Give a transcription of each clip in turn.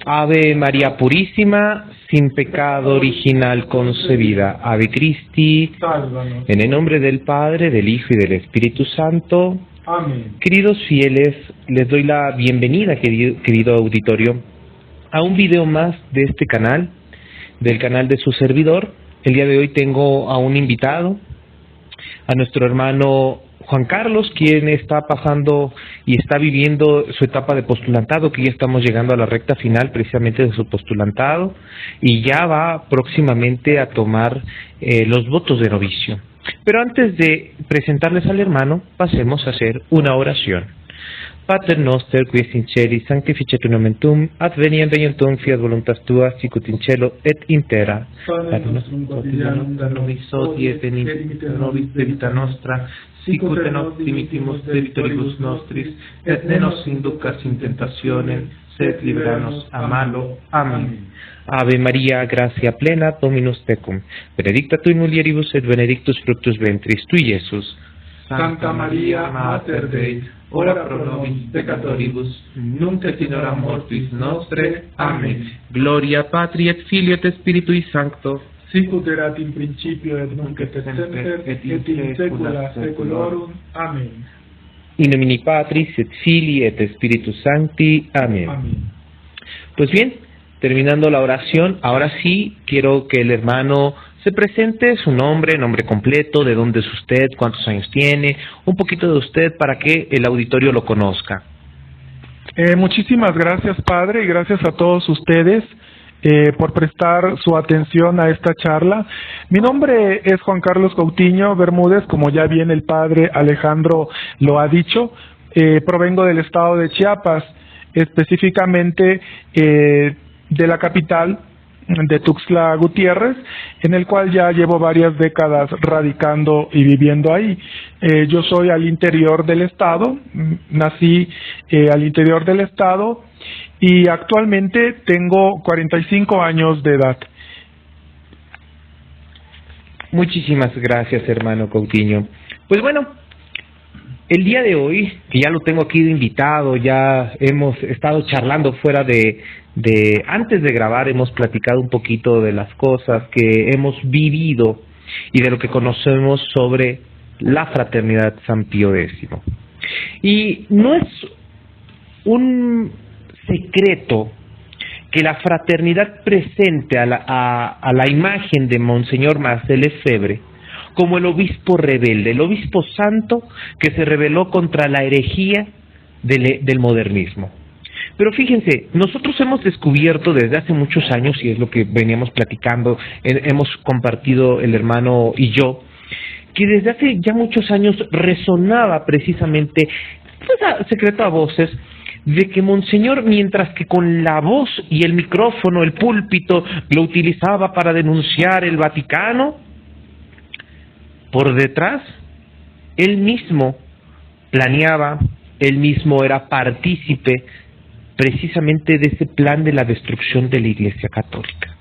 Ave María Purísima, sin pecado original concebida. Ave Cristi. Sálvanos. En el nombre del Padre, del Hijo y del Espíritu Santo. Amén. Queridos fieles, les doy la bienvenida, querido auditorio, a un video más de este canal, del canal de su servidor. El día de hoy tengo a un invitado, a nuestro hermano Juan Carlos, quien está pasando y está viviendo su etapa de postulantado, que ya estamos llegando a la recta final precisamente de su postulantado, y ya va próximamente a tomar los votos de novicio. Pero antes de presentarles al hermano, pasemos a hacer una oración. Pater noster, qui es in celi, sanctificetur nomen tuum, adveniat regnum fiat voluntas tua, sicut in cielo et in terra. Pater nostrum quotidianum da nobis hodie et dimitte nobis debita nostra, sicut et nos dimittimus debitoribus nostris, et ne nos inducas in tentationem, sed libera-nos a malo. Amén. Ave María, gracia plena, Dominus tecum, benedicta tui mulieribus et benedictus fructus ventris tui, Iesus. Santa Maria, Mater Dei, ora pro nobis peccatoribus, nunc et in hora mortis nostre. Amén. Gloria Patri et Filio et Spiritui Sancto, Sicut erat in principio et nunc et semper et in saecula saeculorum. Amén. in nomine Patris et Filii et Spiritus Sancti. Amén. Amén. Pues bien, terminando la oración, ahora sí quiero que el hermano se presente, su nombre completo, de dónde es usted, cuántos años tiene, un poquito de usted para que el auditorio lo conozca. Muchísimas gracias, Padre, y gracias a todos ustedes por prestar su atención a esta charla. Mi nombre es Juan Carlos Coutinho Bermúdez, como ya bien el Padre Alejandro lo ha dicho. Provengo del estado de Chiapas, específicamente de la capital de Tuxtla Gutiérrez, en el cual ya llevo varias décadas radicando y viviendo ahí. Yo soy al interior del estado, nací al interior del estado y actualmente tengo 45 años de edad. Muchísimas gracias, hermano Coutinho. Pues bueno, el día de hoy, que ya lo tengo aquí de invitado, ya hemos estado charlando fuera antes de grabar, hemos platicado un poquito de las cosas que hemos vivido y de lo que conocemos sobre la Fraternidad San Pío X. Y no es un secreto que la fraternidad presente a la imagen de Monseñor Marcel Lefebvre como el obispo rebelde, el obispo santo que se rebeló contra la herejía del modernismo. Pero fíjense, nosotros hemos descubierto desde hace muchos años, y es lo que veníamos platicando, hemos compartido el hermano y yo, que desde hace ya muchos años resonaba precisamente, pues, secreto a voces, de que Monseñor, mientras que con la voz y el micrófono, el púlpito, lo utilizaba para denunciar el Vaticano, por detrás, él mismo planeaba, él mismo era partícipe precisamente de ese plan de la destrucción de la Iglesia Católica.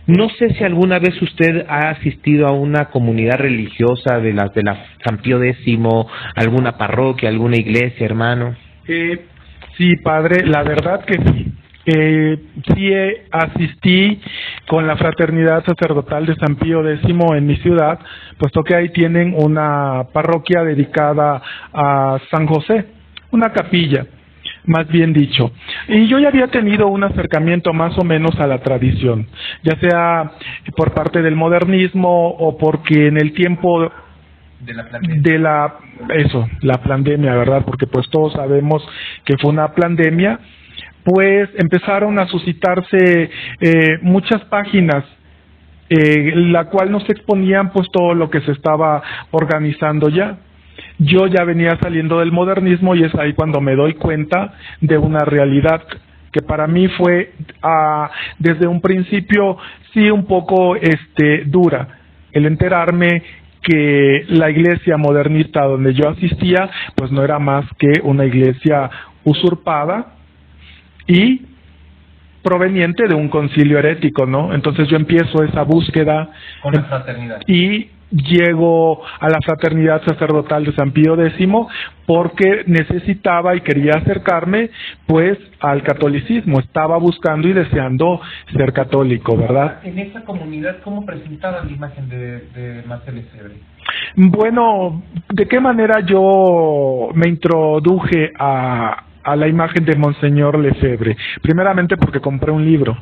No sé si alguna vez usted ha asistido a una comunidad religiosa de la San Pío X, alguna parroquia, alguna iglesia, hermano. Sí, Padre, la verdad que sí. Sí asistí con la Fraternidad Sacerdotal de San Pío X en mi ciudad, puesto que ahí tienen una parroquia dedicada a San José, una capilla, más bien dicho. Y yo ya había tenido un acercamiento más o menos a la tradición, ya sea por parte del modernismo o porque en el tiempo la pandemia, ¿verdad? Porque pues todos sabemos que fue una pandemia. Pues empezaron a suscitarse muchas páginas, la cual nos exponían pues todo lo que se estaba organizando ya. Yo ya venía saliendo del modernismo y es ahí cuando me doy cuenta de una realidad que para mí fue desde un principio sí un poco dura, el enterarme que la iglesia modernista donde yo asistía pues no era más que una iglesia usurpada y proveniente de un concilio herético, ¿no? Entonces yo empiezo esa búsqueda con la fraternidad. Y llego a la fraternidad sacerdotal de San Pío X porque necesitaba y quería acercarme pues al catolicismo, estaba buscando y deseando ser católico, ¿verdad? En esa comunidad, ¿cómo presentaban la imagen de Marcel Lefebvre? Bueno, ¿de qué manera yo me introduje a la imagen de Monseñor Lefebvre? Primeramente porque compré un libro.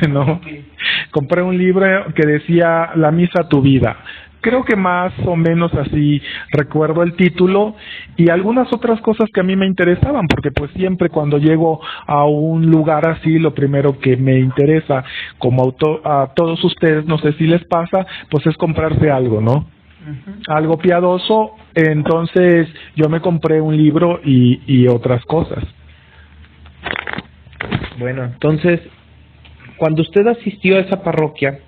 ¿No? Okay. Compré un libro que decía La misa a tu vida. Creo que más o menos así recuerdo el título y algunas otras cosas que a mí me interesaban, porque pues siempre cuando llego a un lugar así, lo primero que me interesa, como a todos ustedes, no sé si les pasa, pues es comprarse algo, ¿no? Algo piadoso. Entonces yo me compré un libro y otras cosas. Bueno, entonces, cuando usted asistió a esa parroquia,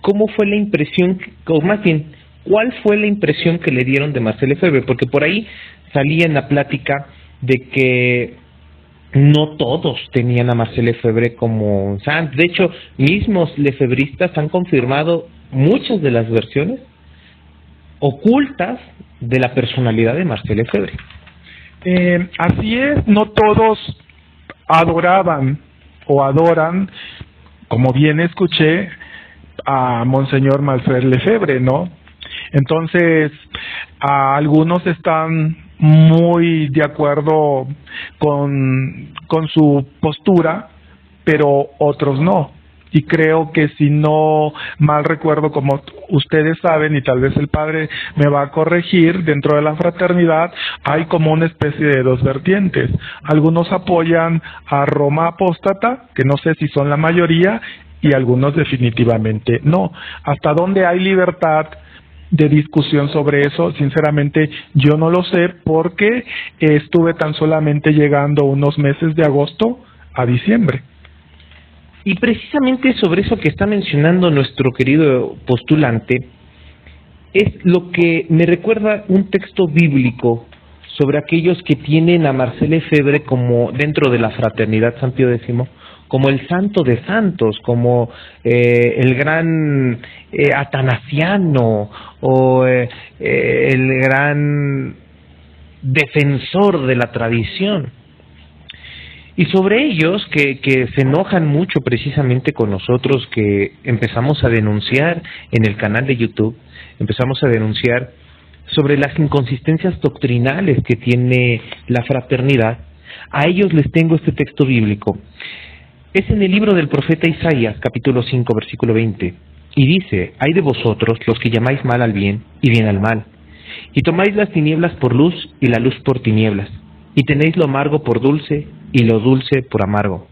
¿cómo fue la impresión, o más bien, cuál fue la impresión que le dieron de Marcel Lefebvre? Porque por ahí salía en la plática de que no todos tenían a Marcel Lefebvre como santo. De hecho, mismos lefebristas han confirmado muchas de las versiones ocultas de la personalidad de Marcel Lefebvre. Así es, no todos adoraban o adoran, como bien escuché, a Monseñor Marcel Lefebvre, ¿no? Entonces, algunos están muy de acuerdo con su postura, pero otros no. Y creo que si no mal recuerdo, como ustedes saben, y tal vez el padre me va a corregir, dentro de la fraternidad hay como una especie de dos vertientes. Algunos apoyan a Roma apóstata, que no sé si son la mayoría, y algunos definitivamente no. ¿Hasta dónde hay libertad de discusión sobre eso? Sinceramente yo no lo sé, porque estuve tan solamente llegando unos meses de agosto a diciembre. Y precisamente sobre eso que está mencionando nuestro querido postulante, es lo que me recuerda un texto bíblico sobre aquellos que tienen a Marcel Lefebvre como dentro de la fraternidad San Pío X, como el santo de santos, como el gran atanasiano o el gran defensor de la tradición. Y sobre ellos, que se enojan mucho precisamente con nosotros, que empezamos a denunciar en el canal de YouTube, empezamos a denunciar sobre las inconsistencias doctrinales que tiene la fraternidad, a ellos les tengo este texto bíblico. Es en el libro del profeta Isaías, capítulo 5, versículo 20, y dice: «Ay de vosotros los que llamáis mal al bien y bien al mal, y tomáis las tinieblas por luz y la luz por tinieblas, y tenéis lo amargo por dulce y lo dulce por amargo.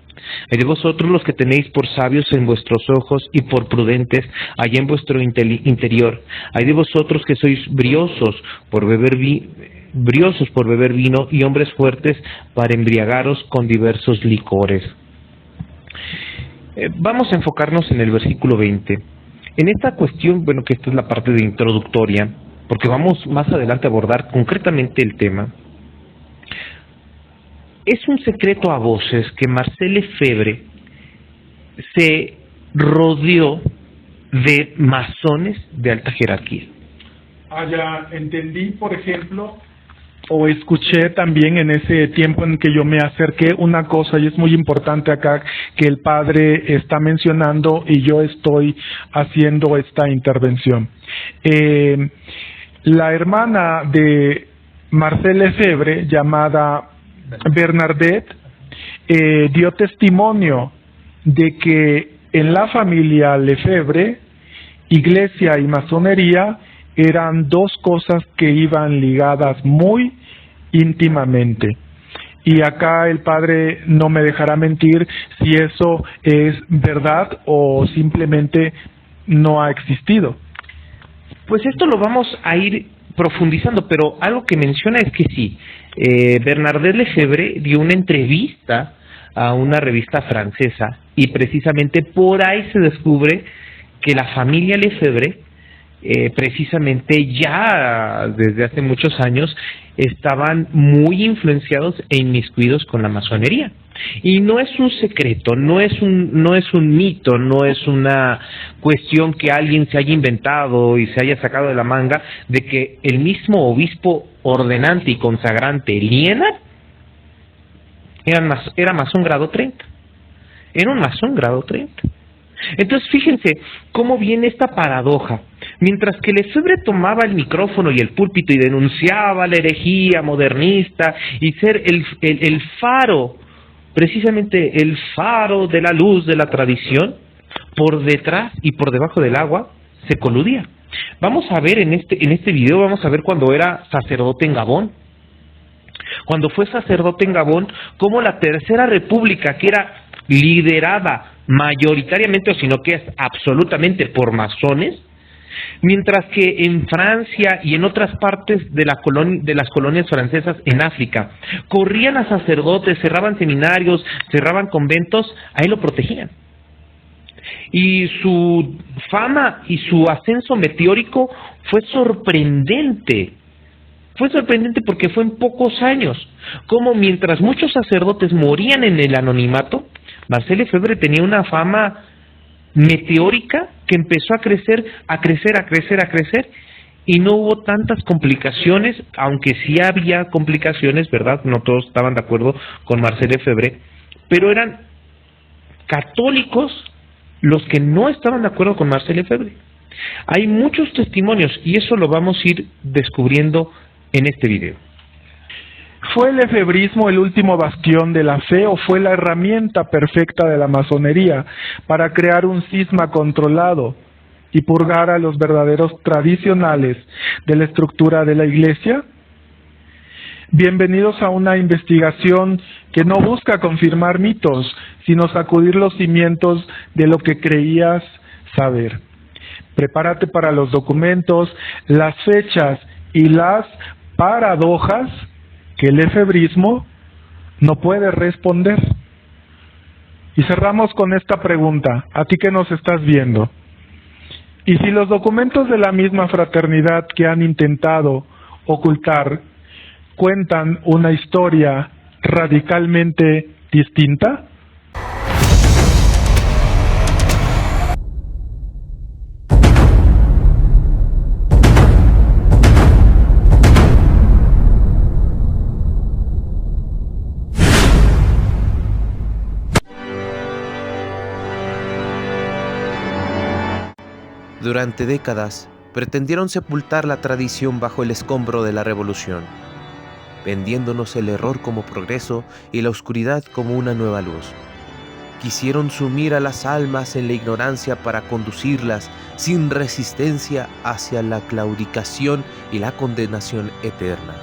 Ay de vosotros los que tenéis por sabios en vuestros ojos y por prudentes allá en vuestro interior. Ay de vosotros que sois briosos por beber vino y hombres fuertes para embriagaros con diversos licores». Vamos a enfocarnos en el versículo 20. En esta cuestión, bueno, que esta es la parte de introductoria, porque vamos más adelante a abordar concretamente el tema. Es un secreto a voces que Marcel Lefebvre se rodeó de masones de alta jerarquía. Ya entendí, por ejemplo, o escuché también en ese tiempo en que yo me acerqué una cosa, y es muy importante acá que el padre está mencionando y yo estoy haciendo esta intervención. La hermana de Marcel Lefebvre, llamada Bernadette, dio testimonio de que en la familia Lefebvre, iglesia y masonería eran dos cosas que iban ligadas muy íntimamente. Y acá el padre no me dejará mentir si eso es verdad o simplemente no ha existido. Pues esto lo vamos a ir profundizando, pero algo que menciona es que sí, Bernadette Lefebvre dio una entrevista a una revista francesa y precisamente por ahí se descubre que la familia Lefebvre precisamente ya desde hace muchos años estaban muy influenciados e inmiscuidos con la masonería. Y no es un secreto, no es un mito, no es una cuestión que alguien se haya inventado y se haya sacado de la manga, de que el mismo obispo ordenante y consagrante Liénard era masón grado 30. Era un masón grado 30. Entonces fíjense cómo viene esta paradoja. Mientras que Lefebvre tomaba el micrófono y el púlpito y denunciaba la herejía modernista y ser el faro, precisamente el faro de la luz de la tradición, por detrás y por debajo del agua se coludía. Vamos a ver en este video, vamos a ver cuando era sacerdote en Gabón. Cuando fue sacerdote en Gabón, cómo la Tercera República, que era liderada mayoritariamente, o sino que es absolutamente por masones, mientras que en Francia y en otras partes de las colonias francesas en África corrían a sacerdotes, cerraban seminarios, cerraban conventos, ahí lo protegían. Y su fama y su ascenso meteórico fue sorprendente. Fue sorprendente porque fue en pocos años. Como mientras muchos sacerdotes morían en el anonimato, Marcel Lefebvre tenía una fama meteórica que empezó a crecer, y no hubo tantas complicaciones, aunque sí había complicaciones, ¿verdad? No todos estaban de acuerdo con Marcel Lefebvre, pero eran católicos los que no estaban de acuerdo con Marcel Lefebvre. Hay muchos testimonios y eso lo vamos a ir descubriendo en este video. ¿Fue el lefebrismo el último bastión de la fe o fue la herramienta perfecta de la masonería para crear un cisma controlado y purgar a los verdaderos tradicionales de la estructura de la Iglesia? Bienvenidos a una investigación que no busca confirmar mitos, sino sacudir los cimientos de lo que creías saber. Prepárate para los documentos, las fechas y las paradojas que el lefebrismo no puede responder. Y cerramos con esta pregunta, a ti que nos estás viendo. ¿Y si los documentos de la misma fraternidad que han intentado ocultar cuentan una historia radicalmente distinta? Durante décadas, pretendieron sepultar la tradición bajo el escombro de la revolución, vendiéndonos el error como progreso y la oscuridad como una nueva luz. Quisieron sumir a las almas en la ignorancia para conducirlas sin resistencia hacia la claudicación y la condenación eterna.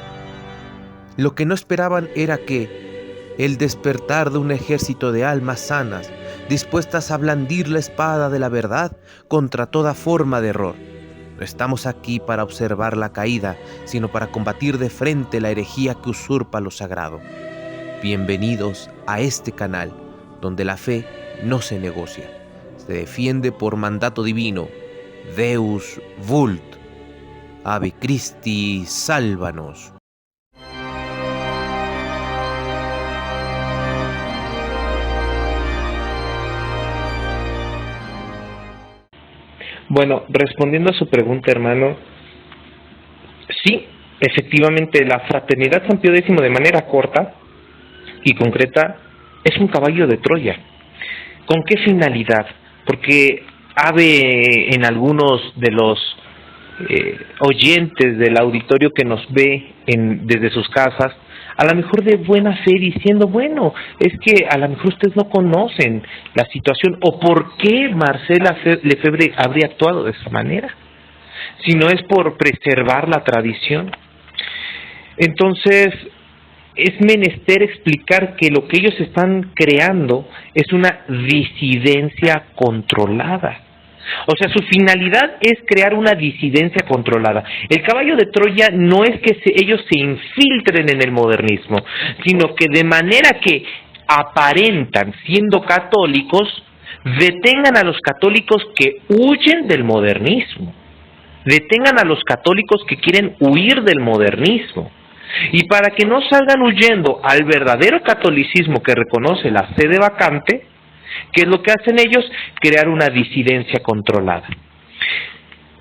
Lo que no esperaban era que el despertar de un ejército de almas sanas, dispuestas a blandir la espada de la verdad contra toda forma de error. No estamos aquí para observar la caída, sino para combatir de frente la herejía que usurpa lo sagrado. Bienvenidos a este canal, donde la fe no se negocia, se defiende por mandato divino. Deus vult. Ave Christi, sálvanos. Bueno, respondiendo a su pregunta, hermano, sí, efectivamente, la Fraternidad San Pío X, de manera corta y concreta, es un caballo de Troya. ¿Con qué finalidad? Porque cabe en algunos de los oyentes del auditorio que nos ve desde sus casas, a lo mejor de buena fe, diciendo, bueno, es que a lo mejor ustedes no conocen la situación o por qué Marcel Lefebvre habría actuado de esa manera, si no es por preservar la tradición. Entonces, es menester explicar que lo que ellos están creando es una disidencia controlada. O sea, su finalidad es crear una disidencia controlada. El caballo de Troya no es que ellos se infiltren en el modernismo, sino que de manera que aparentan, siendo católicos, detengan a los católicos que huyen del modernismo. Detengan a los católicos que quieren huir del modernismo. Y para que no salgan huyendo al verdadero catolicismo que reconoce la sede vacante, ¿qué es lo que hacen ellos? Crear una disidencia controlada.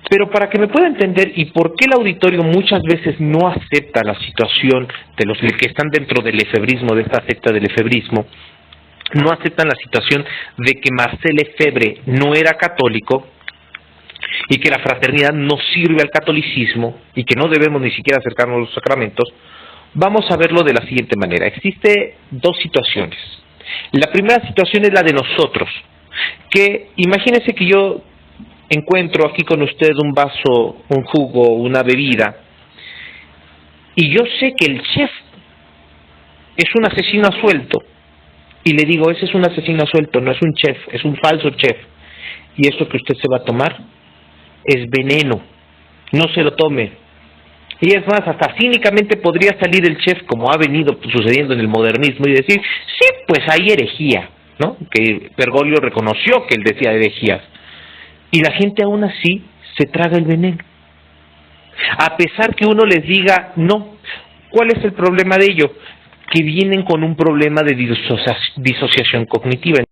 Pero para que me pueda entender y por qué el auditorio muchas veces no acepta la situación de los que están dentro del efebrismo, de esta secta del efebrismo, no aceptan la situación de que Marcel Lefebvre no era católico y que la fraternidad no sirve al catolicismo y que no debemos ni siquiera acercarnos a los sacramentos, vamos a verlo de la siguiente manera. Existe dos situaciones. La primera situación es la de nosotros, que imagínense que yo encuentro aquí con usted un vaso, un jugo, una bebida, y yo sé que el chef es un asesino a sueldo, y le digo, ese es un asesino a sueldo, no es un chef, es un falso chef, y esto que usted se va a tomar es veneno, no se lo tome. Y es más, hasta cínicamente podría salir el chef, como ha venido sucediendo en el modernismo, y decir, sí, pues hay herejía, ¿no? Que Bergoglio reconoció que él decía herejías. Y la gente aún así se traga el veneno. A pesar que uno les diga no. ¿Cuál es el problema de ello? Que vienen con un problema de disociación cognitiva.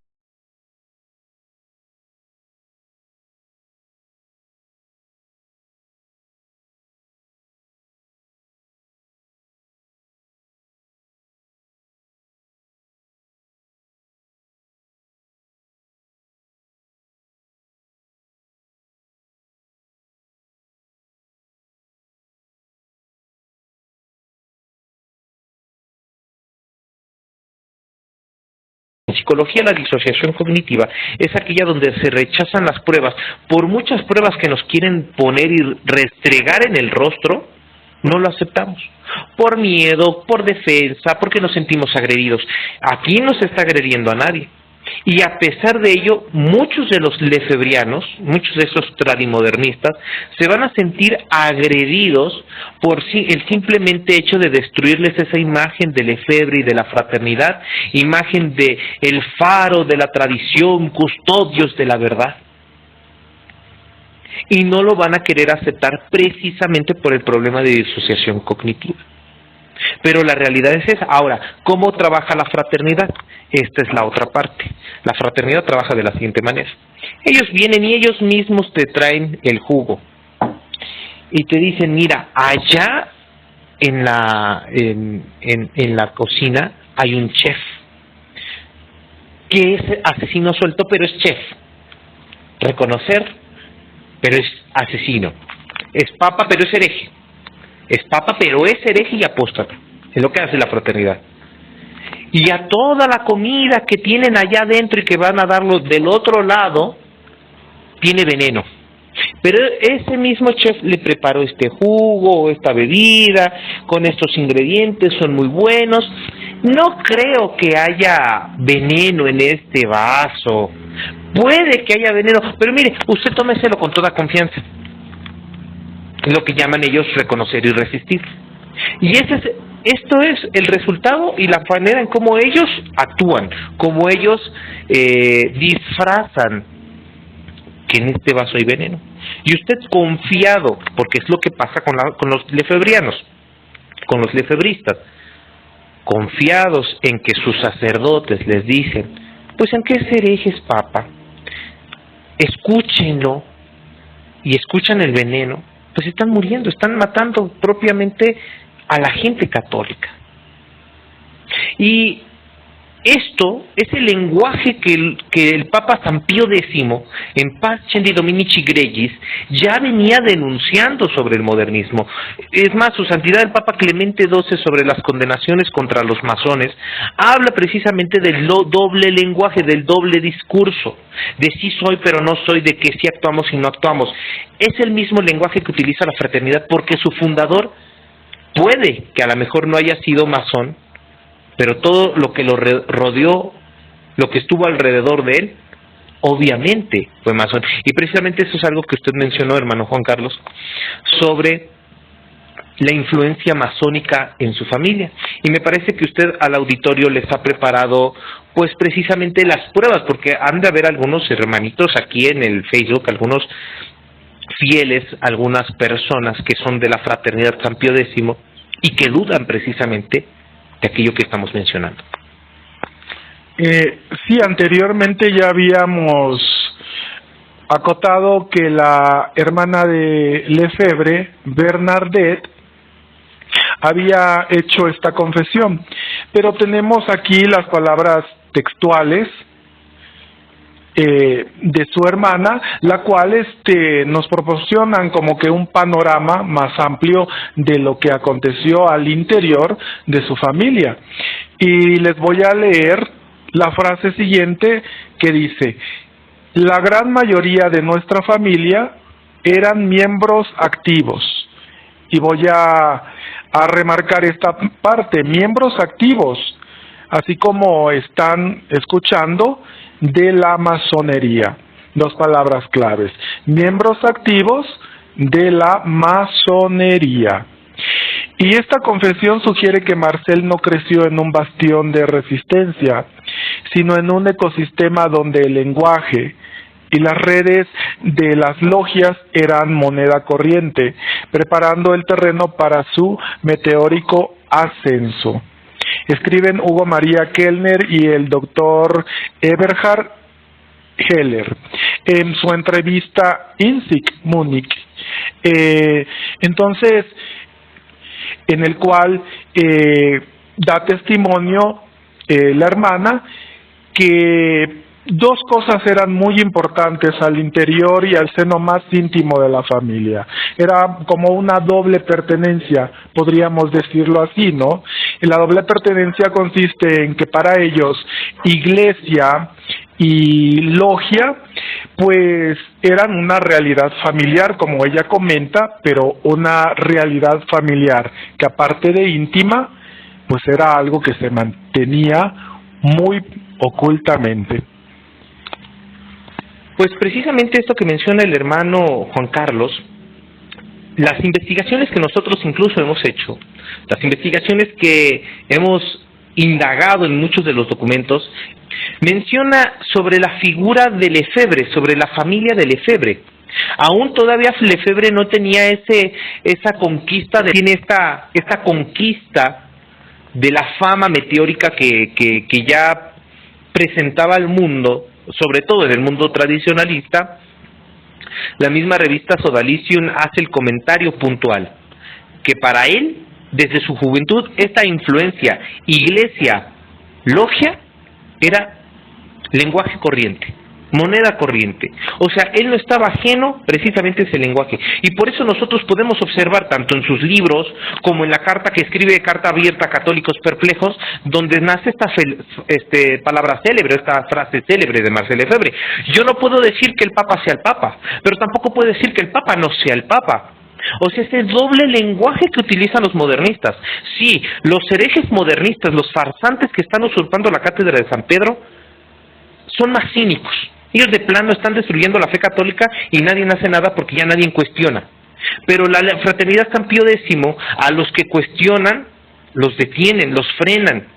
En psicología, la disociación cognitiva es aquella donde se rechazan las pruebas. Por muchas pruebas que nos quieren poner y restregar en el rostro, no lo aceptamos. Por miedo, por defensa, porque nos sentimos agredidos. Aquí no se está agrediendo a nadie. Y a pesar de ello, muchos de los lefebrianos, muchos de esos tradimodernistas, se van a sentir agredidos por el simplemente hecho de destruirles esa imagen de Lefebvre y de la fraternidad, imagen de el faro de la tradición, custodios de la verdad. Y no lo van a querer aceptar precisamente por el problema de disociación cognitiva. Pero la realidad es esa. Ahora, ¿cómo trabaja la fraternidad? Esta es la otra parte. La fraternidad trabaja de la siguiente manera. Ellos vienen y ellos mismos te traen el jugo. Y te dicen, mira, allá en la cocina hay un chef, que es asesino suelto, pero es chef. Reconocer, pero es asesino. Es papa, pero es hereje. Es papa, pero es hereje y apóstata. Es lo que hace la fraternidad. Y a toda la comida que tienen allá adentro y que van a darlo del otro lado, tiene veneno. Pero ese mismo chef le preparó este jugo, esta bebida, con estos ingredientes, son muy buenos. No creo que haya veneno en este vaso. Puede que haya veneno, pero mire, usted tómeselo con toda confianza. Es lo que llaman ellos reconocer y resistir. Y esto es el resultado y la manera en cómo ellos actúan, cómo ellos disfrazan que en este vaso hay veneno. Y usted confiado, porque es lo que pasa con los lefebrianos, con los lefebristas, confiados en que sus sacerdotes les dicen, pues en qué herejes, papa, escúchenlo, y escuchan el veneno, pues están muriendo, están matando propiamente a la gente católica. Y esto es el lenguaje que el Papa San Pío X, en Pacem Dominici Gregis, ya venía denunciando sobre el modernismo. Es más, su santidad el Papa Clemente XII, sobre las condenaciones contra los masones, habla precisamente del doble lenguaje, del doble discurso, de sí soy pero no soy, de que sí actuamos y no actuamos. Es el mismo lenguaje que utiliza la fraternidad, porque su fundador puede que a lo mejor no haya sido masón, pero todo lo que lo rodeó, lo que estuvo alrededor de él, obviamente fue masón. Y precisamente eso es algo que usted mencionó, hermano Juan Carlos, sobre la influencia masónica en su familia. Y me parece que usted al auditorio les ha preparado, pues precisamente las pruebas, porque han de haber algunos hermanitos aquí en el Facebook, algunos fieles, algunas personas que son de la fraternidad San Pío X, y que dudan precisamente de aquello que estamos mencionando. Sí, anteriormente ya habíamos acotado que la hermana de Lefebvre, Bernadette, había hecho esta confesión, pero tenemos aquí las palabras textuales de su hermana, la cual nos proporcionan como que un panorama más amplio de lo que aconteció al interior de su familia. Y les voy a leer la frase siguiente que dice: la gran mayoría de nuestra familia eran miembros activos. Y voy a remarcar esta parte: miembros activos, así como están escuchando, de la masonería. Dos palabras claves: miembros activos de la masonería. Y esta confesión sugiere que Marcel no creció en un bastión de resistencia, sino en un ecosistema donde el lenguaje y las redes de las logias eran moneda corriente, preparando el terreno para su meteórico ascenso. Escriben Hugo María Kellner y el doctor Eberhard Heller en su entrevista INSIC Múnich, entonces, en el cual da testimonio la hermana que dos cosas eran muy importantes al interior y al seno más íntimo de la familia. Era como una doble pertenencia, podríamos decirlo así, ¿no? Y la doble pertenencia consiste en que para ellos iglesia y logia pues eran una realidad familiar, como ella comenta, pero una realidad familiar que aparte de íntima, pues era algo que se mantenía muy ocultamente. Pues precisamente esto que menciona el hermano Juan Carlos, las investigaciones que nosotros incluso hemos hecho, las investigaciones que hemos indagado en muchos de los documentos, menciona sobre la figura de Lefebvre, sobre la familia de Lefebvre. Aún todavía Lefebvre no tenía esa conquista, tiene esta conquista de la fama meteórica que ya presentaba al mundo, sobre todo en el mundo tradicionalista. La misma revista Sodalicium hace el comentario puntual que para él, desde su juventud, esta influencia iglesia-logia era lenguaje corriente, moneda corriente. O sea, él no estaba ajeno precisamente a ese lenguaje. Y por eso nosotros podemos observar tanto en sus libros como en la carta que escribe, Carta Abierta a Católicos Perplejos, donde nace esta palabra célebre, esta frase célebre de Marcel Lefebvre. Yo no puedo decir que el Papa sea el Papa, pero tampoco puedo decir que el Papa no sea el Papa. O sea, ese doble lenguaje que utilizan los modernistas. Sí, los herejes modernistas, los farsantes que están usurpando la cátedra de San Pedro, son más cínicos. Ellos de plano están destruyendo la fe católica y nadie hace nada porque ya nadie cuestiona. Pero la fraternidad San Pío X, a los que cuestionan, los detienen, los frenan.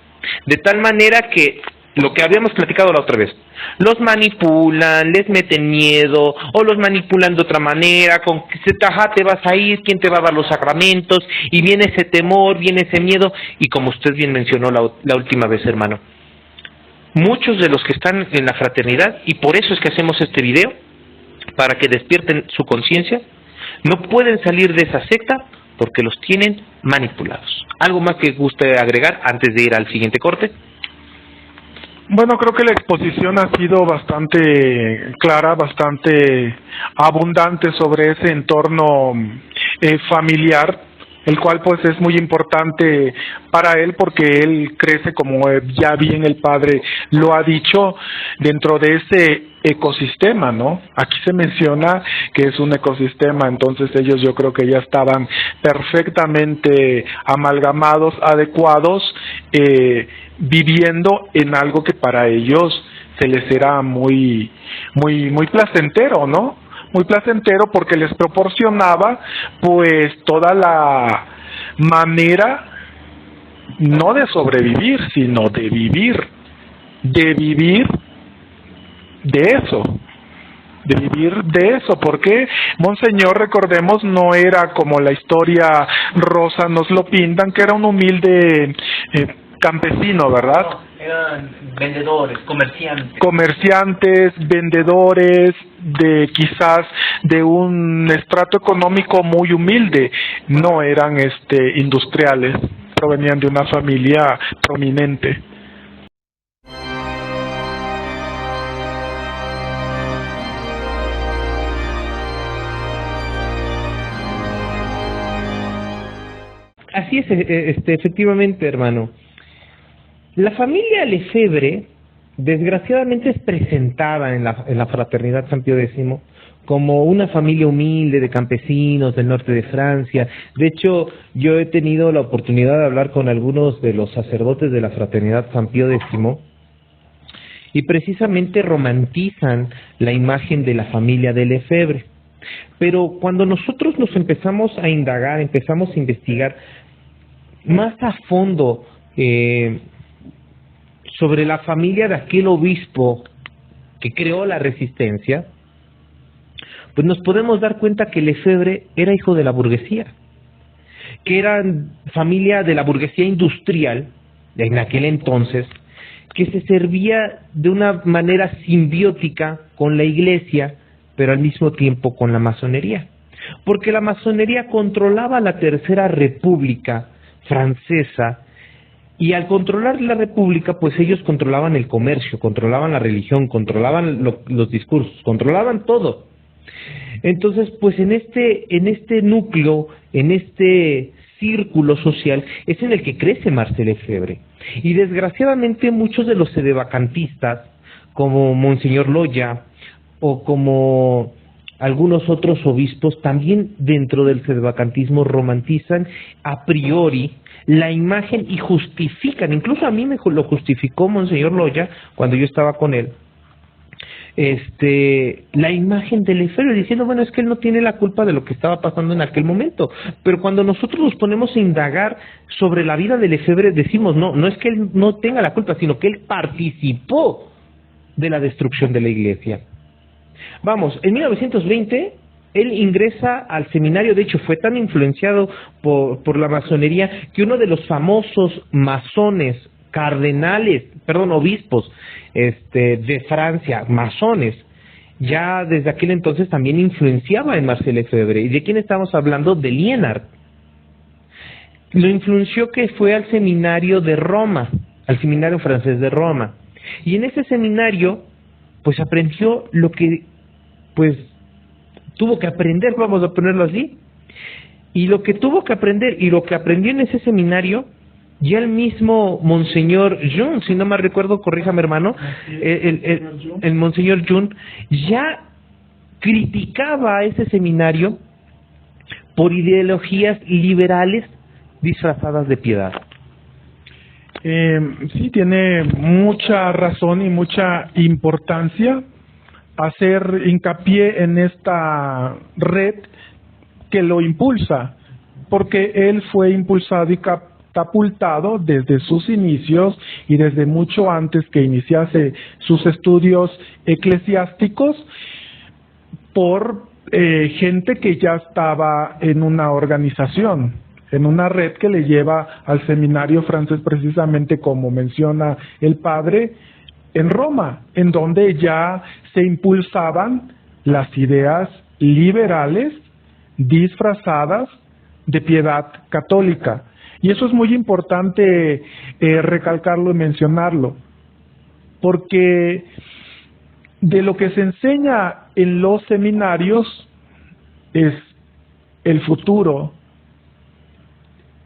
De tal manera que, lo que habíamos platicado la otra vez, los manipulan, les meten miedo, o los manipulan de otra manera, con que te vas a ir, ¿quién te va a dar los sacramentos? Y viene ese temor, viene ese miedo, y como usted bien mencionó la última vez, hermano, muchos de los que están en la fraternidad, y por eso es que hacemos este video, para que despierten su conciencia, no pueden salir de esa secta porque los tienen manipulados. ¿Algo más que guste agregar antes de ir al siguiente corte? Bueno, creo que la exposición ha sido bastante clara, bastante abundante sobre ese entorno familiar, el cual pues es muy importante para él porque él crece, como ya bien el padre lo ha dicho, dentro de ese ecosistema, ¿no? Aquí se menciona que es un ecosistema, entonces ellos yo creo que ya estaban perfectamente amalgamados, adecuados, viviendo en algo que para ellos se les era muy placentero, ¿no? Muy placentero porque les proporcionaba pues toda la manera no de sobrevivir, sino de vivir de eso, vivir de eso, porque Monseñor, recordemos, no era como la historia rosa nos lo pintan, que era un humilde campesino, ¿verdad? No, eran vendedores, comerciantes. Comerciantes, vendedores, quizás de un estrato económico muy humilde, no eran industriales, provenían de una familia prominente. Así es, efectivamente, hermano. La familia Lefebvre, desgraciadamente, es presentada en la Fraternidad San Pío X como una familia humilde de campesinos del norte de Francia. De hecho, yo he tenido la oportunidad de hablar con algunos de los sacerdotes de la Fraternidad San Pío X y precisamente romantizan la imagen de la familia de Lefebvre. Pero cuando nosotros nos empezamos a indagar, empezamos a investigar más a fondo sobre la familia de aquel obispo que creó la resistencia, pues nos podemos dar cuenta que Lefebvre era hijo de la burguesía, que era familia de la burguesía industrial en aquel entonces, que se servía de una manera simbiótica con la iglesia, pero al mismo tiempo con la masonería, porque la masonería controlaba la Tercera República Francesa, y al controlar la república, pues ellos controlaban el comercio, controlaban la religión, controlaban los discursos, controlaban todo. Entonces, pues en este núcleo, en este círculo social, es en el que crece Marcel Lefebvre. Y desgraciadamente muchos de los sedevacantistas, como Monseñor Loya, o como algunos otros obispos, también dentro del sedevacantismo romantizan a priori la imagen y justifican, incluso a mí me lo justificó Monseñor Loya cuando yo estaba con él, la imagen de Lefebvre, diciendo, bueno, es que él no tiene la culpa de lo que estaba pasando en aquel momento. Pero cuando nosotros nos ponemos a indagar sobre la vida de Lefebvre, decimos, no es que él no tenga la culpa, sino que él participó de la destrucción de la iglesia. Vamos, en 1920 él ingresa al seminario. De hecho fue tan influenciado por la masonería que uno de los famosos masones, obispos de Francia, masones, ya desde aquel entonces también influenciaba en Marcel Lefebvre. ¿Y de quién estamos hablando? De Liénard. Lo influenció que fue al seminario de Roma, al seminario francés de Roma. Y en ese seminario pues aprendió lo que pues tuvo que aprender, vamos a ponerlo así. Y lo que tuvo que aprender y lo que aprendió en ese seminario, ya el mismo Monseñor Jun, si no me recuerdo, corríjame hermano, el Monseñor Jun ya criticaba a ese seminario por ideologías liberales disfrazadas de piedad. Sí, tiene mucha razón y mucha importancia hacer hincapié en esta red que lo impulsa, porque él fue impulsado y catapultado desde sus inicios y desde mucho antes que iniciase sus estudios eclesiásticos por gente que ya estaba en una organización, en una red que le lleva al seminario francés, precisamente como menciona el padre, en Roma, en donde ya se impulsaban las ideas liberales disfrazadas de piedad católica. Y eso es muy importante recalcarlo y mencionarlo, porque de lo que se enseña en los seminarios es el futuro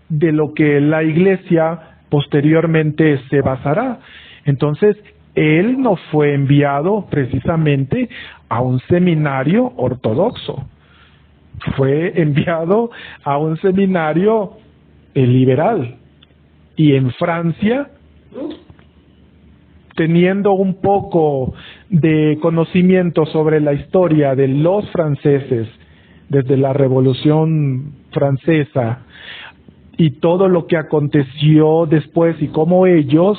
de lo que la Iglesia posteriormente se basará. Entonces, él no fue enviado precisamente a un seminario ortodoxo, fue enviado a un seminario liberal. Y en Francia, teniendo un poco de conocimiento sobre la historia de los franceses desde la Revolución Francesa y todo lo que aconteció después y cómo ellos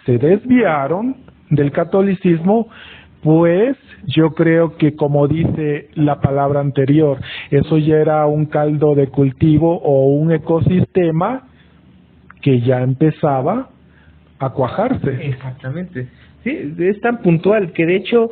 se desviaron del catolicismo, después yo creo que, como dice la palabra anterior, eso ya era un caldo de cultivo o un ecosistema que ya empezaba a cuajarse. Exactamente. Sí, es tan puntual que de hecho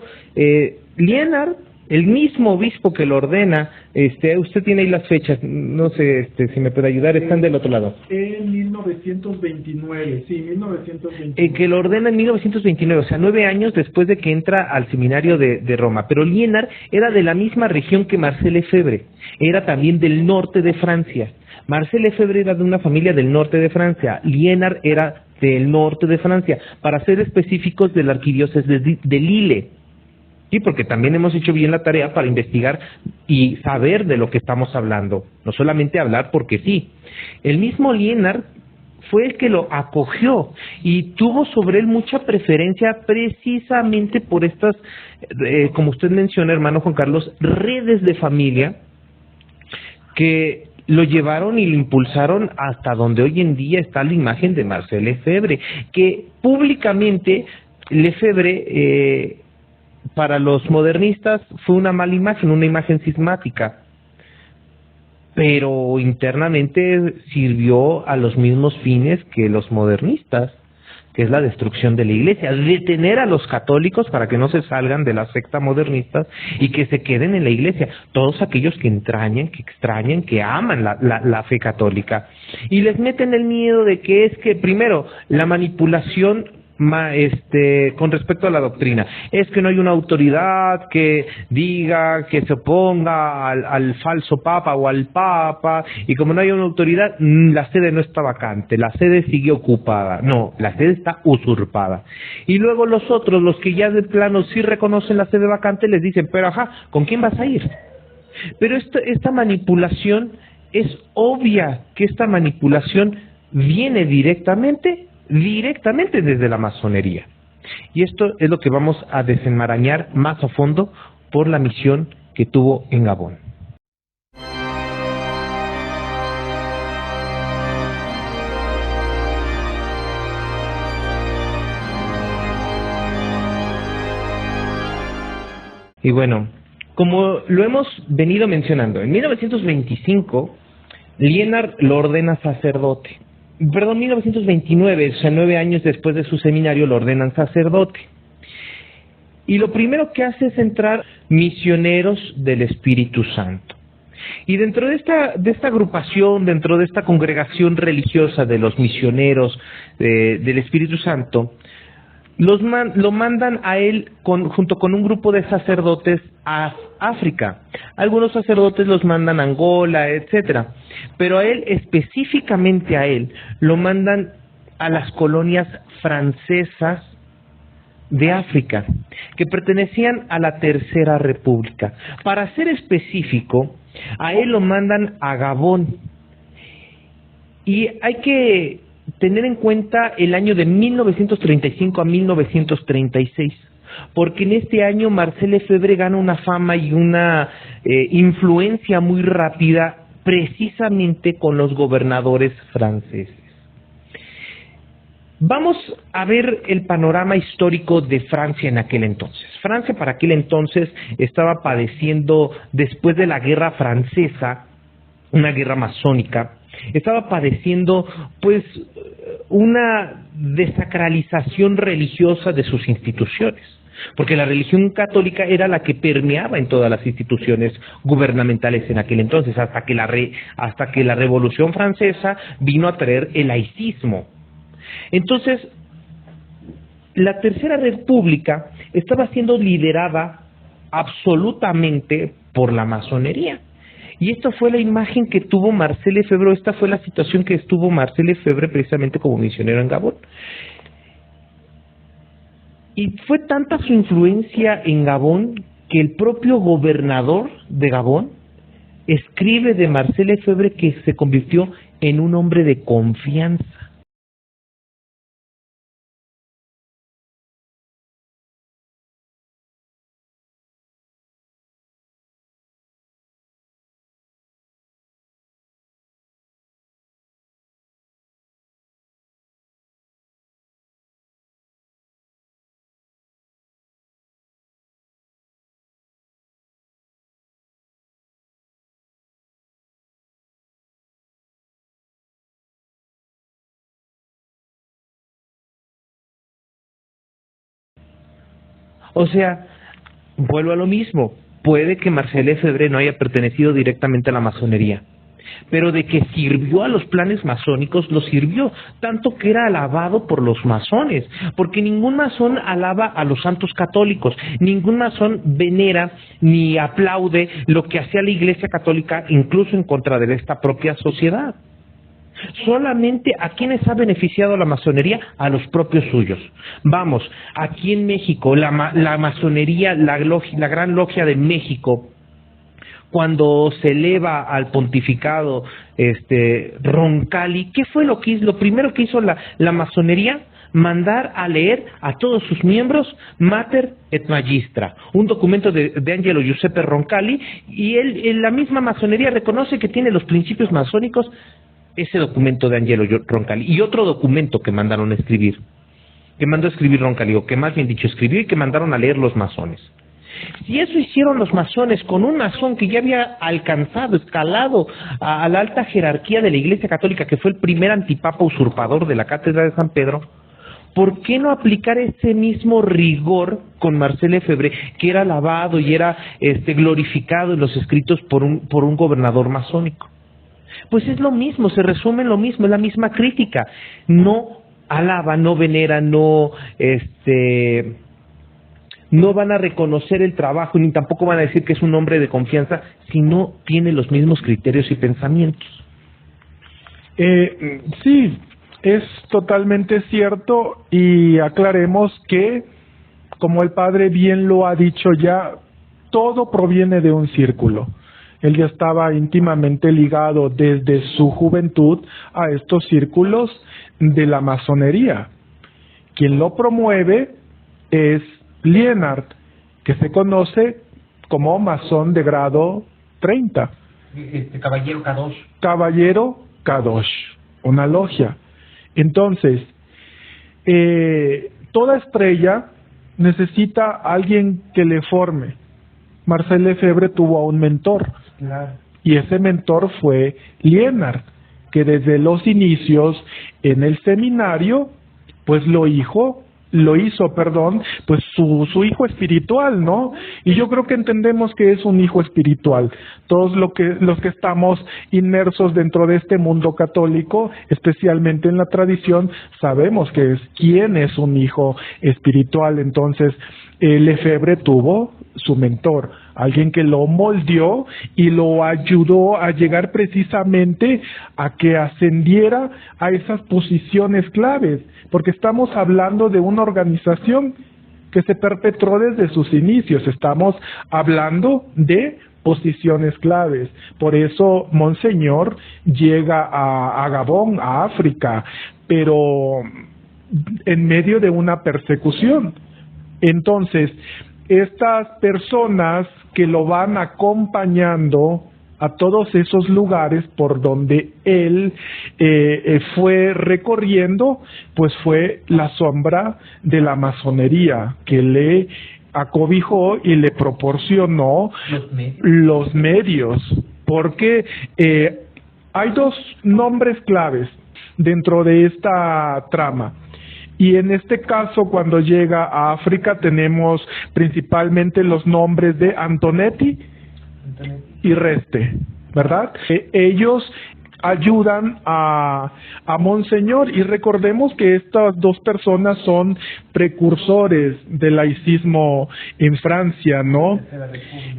Lienard, el mismo obispo que lo ordena, usted tiene ahí las fechas, no sé si me puede ayudar, están del otro lado. En 1929, sí, 1929. Que lo ordena en 1929, o sea, 9 años después de que entra al seminario de Roma. Pero Lienard era de la misma región que Marcel Lefebvre, era también del norte de Francia. Marcel Lefebvre era de una familia del norte de Francia, Lienard era del norte de Francia, para ser específicos de la arquidiócesis de Lille. Sí, porque también hemos hecho bien la tarea para investigar y saber de lo que estamos hablando, no solamente hablar porque sí. El mismo Lienard fue el que lo acogió y tuvo sobre él mucha preferencia precisamente por estas, como usted menciona, hermano Juan Carlos, redes de familia que lo llevaron y lo impulsaron hasta donde hoy en día está la imagen de Marcel Lefebvre, que públicamente Lefebvre para los modernistas fue una mala imagen, una imagen cismática, pero internamente sirvió a los mismos fines que los modernistas, que es la destrucción de la iglesia, detener a los católicos para que no se salgan de la secta modernista y que se queden en la iglesia, todos aquellos que entrañan, que extrañan, que aman la fe católica, y les meten el miedo de que es que, primero, la manipulación con respecto a la doctrina, es que no hay una autoridad que diga, que se oponga al falso papa o al papa, y como no hay una autoridad, la sede no está vacante, la sede sigue ocupada, no, la sede está usurpada. Y luego los otros, los que ya de plano sí reconocen la sede vacante, les dicen, pero ajá, ¿con quién vas a ir? Pero esta manipulación, es obvia que esta manipulación viene directamente desde la masonería. Y esto es lo que vamos a desenmarañar más a fondo por la misión que tuvo en Gabón. Y bueno, como lo hemos venido mencionando, en 1925 Lienard lo ordena sacerdote. Perdón, 1929, o sea, 9 años después de su seminario, lo ordenan sacerdote. Y lo primero que hace es entrar misioneros del Espíritu Santo. Y dentro de esta agrupación, dentro de esta congregación religiosa de los misioneros del Espíritu Santo, lo mandan a él junto con un grupo de sacerdotes a África. Algunos sacerdotes los mandan a Angola, etcétera, pero a él, específicamente a él, lo mandan a las colonias francesas de África, que pertenecían a la Tercera República. Para ser específico, a él lo mandan a Gabón. Y hay que tener en cuenta el año de 1935 a 1936, porque en este año Marcel Lefebvre gana una fama y una influencia muy rápida precisamente con los gobernadores franceses. Vamos a ver el panorama histórico de Francia en aquel entonces. Francia para aquel entonces estaba padeciendo, después de la guerra francesa, una guerra masónica, estaba padeciendo pues una desacralización religiosa de sus instituciones, porque la religión católica era la que permeaba en todas las instituciones gubernamentales en aquel entonces, hasta que la Revolución Francesa vino a traer el laicismo. Entonces, la Tercera República estaba siendo liderada absolutamente por la masonería. Y esta fue la imagen que tuvo Marcel Lefebvre, esta fue la situación que estuvo Marcel Lefebvre precisamente como misionero en Gabón. Y fue tanta su influencia en Gabón que el propio gobernador de Gabón escribe de Marcel Lefebvre que se convirtió en un hombre de confianza. O sea, vuelvo a lo mismo. Puede que Marcel Lefebvre no haya pertenecido directamente a la masonería, pero de que sirvió a los planes masónicos, lo sirvió, tanto que era alabado por los masones, porque ningún masón alaba a los santos católicos, ningún masón venera ni aplaude lo que hacía la Iglesia Católica, incluso en contra de esta propia sociedad. Solamente a quienes ha beneficiado la masonería, a los propios suyos. Vamos, aquí en México, la masonería, la gran logia de México, cuando se eleva al pontificado Roncalli, ¿qué fue lo primero que hizo la masonería? Mandar a leer a todos sus miembros Mater et Magistra, un documento de Angelo Giuseppe Roncalli, y la misma masonería reconoce que tiene los principios masónicos ese documento de Angelo Roncalli, y otro documento que mandaron a escribir, que mandó a escribir Roncalli, o que más bien dicho escribió y que mandaron a leer los masones. Si eso hicieron los masones con un masón que ya había escalado a la alta jerarquía de la Iglesia Católica, que fue el primer antipapa usurpador de la Cátedra de San Pedro, ¿por qué no aplicar ese mismo rigor con Marcel Lefebvre, que era alabado y era glorificado en los escritos por un gobernador masónico? Pues es lo mismo, se resume en lo mismo, es la misma crítica. No alaba, no venera, no van a reconocer el trabajo, ni tampoco van a decir que es un hombre de confianza si no tiene los mismos criterios y pensamientos. Sí, es totalmente cierto, y aclaremos que, como el padre bien lo ha dicho ya, todo proviene de un círculo. Él ya estaba íntimamente ligado desde su juventud a estos círculos de la masonería. Quien lo promueve es Lienard, que se conoce como masón de grado 30. Caballero Kadosh. Caballero Kadosh, una logia. Entonces, toda estrella necesita a alguien que le forme. Marcel Lefebvre tuvo a un mentor, claro, y ese mentor fue Lienard, que desde los inicios en el seminario, pues lo hizo, pues su hijo espiritual, ¿no? Y yo creo que entendemos que es un hijo espiritual. Todos los que estamos inmersos dentro de este mundo católico, especialmente en la tradición, sabemos quién es un hijo espiritual. Entonces, Lefebvre tuvo su mentor, alguien que lo moldeó y lo ayudó a llegar precisamente a que ascendiera a esas posiciones claves, porque estamos hablando de una organización que se perpetró desde sus inicios, estamos hablando de posiciones claves. Por eso Monseñor llega a Gabón, a África, pero en medio de una persecución. Entonces, estas personas que lo van acompañando a todos esos lugares por donde él fue recorriendo, pues fue la sombra de la masonería que le acobijó y le proporcionó los medios, porque hay dos nombres claves dentro de esta trama. Y en este caso, cuando llega a África, tenemos principalmente los nombres de Antonetti y Reste, ¿verdad? Ellos ayudan a Monseñor, y recordemos que estas dos personas son precursores del laicismo en Francia, ¿no?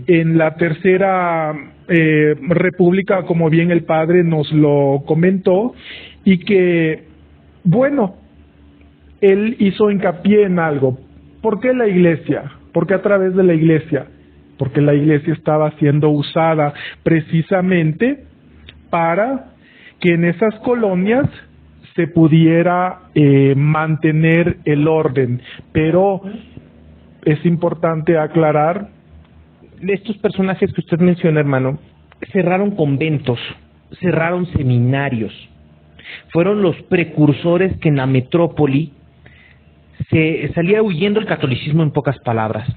En la Tercera República, como bien el padre nos lo comentó, y que, bueno, él hizo hincapié en algo. ¿Por qué la Iglesia? ¿Por qué a través de la Iglesia? Porque la Iglesia estaba siendo usada precisamente para que en esas colonias se pudiera mantener el orden. Pero es importante aclarar, estos personajes que usted menciona, hermano, cerraron conventos, cerraron seminarios, fueron los precursores que en la metrópoli se salía huyendo el catolicismo, en pocas palabras.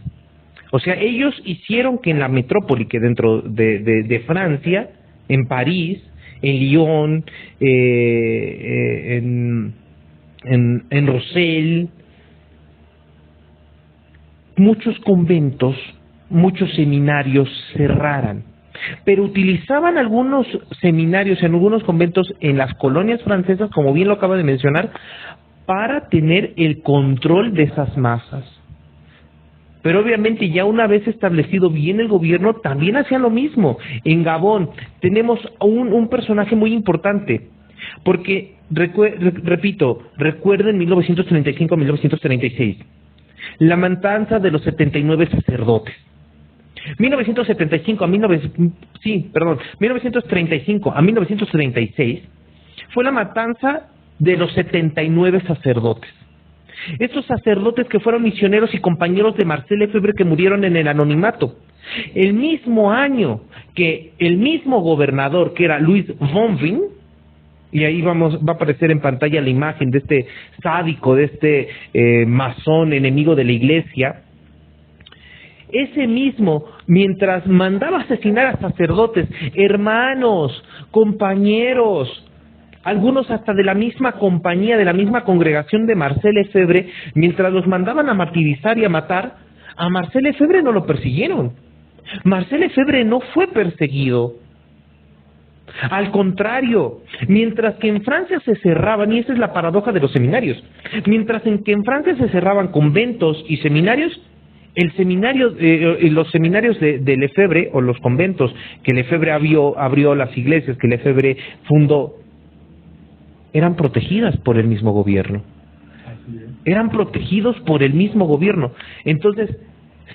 O sea, ellos hicieron que en la metrópoli, que dentro de Francia, en París, en Lyon, en Rossell, muchos conventos, muchos seminarios cerraran, pero utilizaban algunos seminarios en algunos conventos en las colonias francesas, como bien lo acaba de mencionar, para tener el control de esas masas. Pero obviamente ya una vez establecido bien el gobierno, también hacían lo mismo. En Gabón tenemos un personaje muy importante, porque, repito, recuerden 1935-1936, la matanza de los 79 sacerdotes. 1935 a 1936 fue la matanza de los 79 sacerdotes. Estos sacerdotes que fueron misioneros y compañeros de Marcel Lefebvre, que murieron en el anonimato. El mismo año que el mismo gobernador, que era Louis Bonvin, y ahí va a aparecer en pantalla la imagen de este sádico, de este masón enemigo de la iglesia. Ese mismo, mientras mandaba asesinar a sacerdotes, hermanos, compañeros, algunos hasta de la misma compañía, de la misma congregación de Marcel Lefebvre, mientras los mandaban a martirizar y a matar, a Marcel Lefebvre no lo persiguieron. Marcel Lefebvre no fue perseguido. Al contrario, mientras que en Francia se cerraban, y esa es la paradoja de los seminarios, mientras que en Francia se cerraban conventos y seminarios, los seminarios de Lefebvre, o los conventos que Lefebvre abrió las iglesias que Lefebvre fundó, eran protegidas por el mismo gobierno. Eran protegidos por el mismo gobierno. Entonces,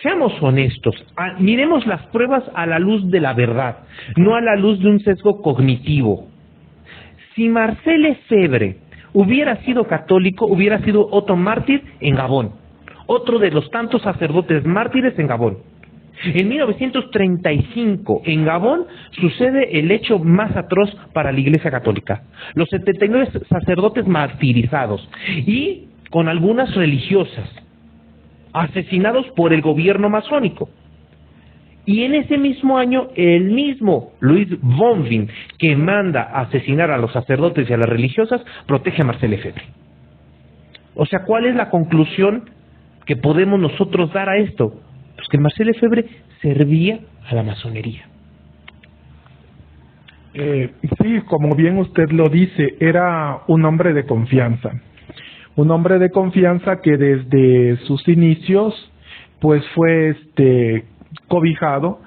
seamos honestos, miremos las pruebas a la luz de la verdad, no a la luz de un sesgo cognitivo. Si Marcel Lefebvre hubiera sido católico, hubiera sido otro mártir en Gabón, otro de los tantos sacerdotes mártires en Gabón. En 1935, en Gabón, sucede el hecho más atroz para la Iglesia Católica. Los 79 sacerdotes martirizados, y con algunas religiosas, asesinados por el gobierno masónico. Y en ese mismo año, el mismo Louis Bonvin, que manda a asesinar a los sacerdotes y a las religiosas, protege a Marcel Lefebvre. O sea, ¿cuál es la conclusión que podemos nosotros dar a esto? Pues que Marcel Lefebvre servía a la masonería. Sí, como bien usted lo dice, era un hombre de confianza. Un hombre de confianza que desde sus inicios pues fue cobijado,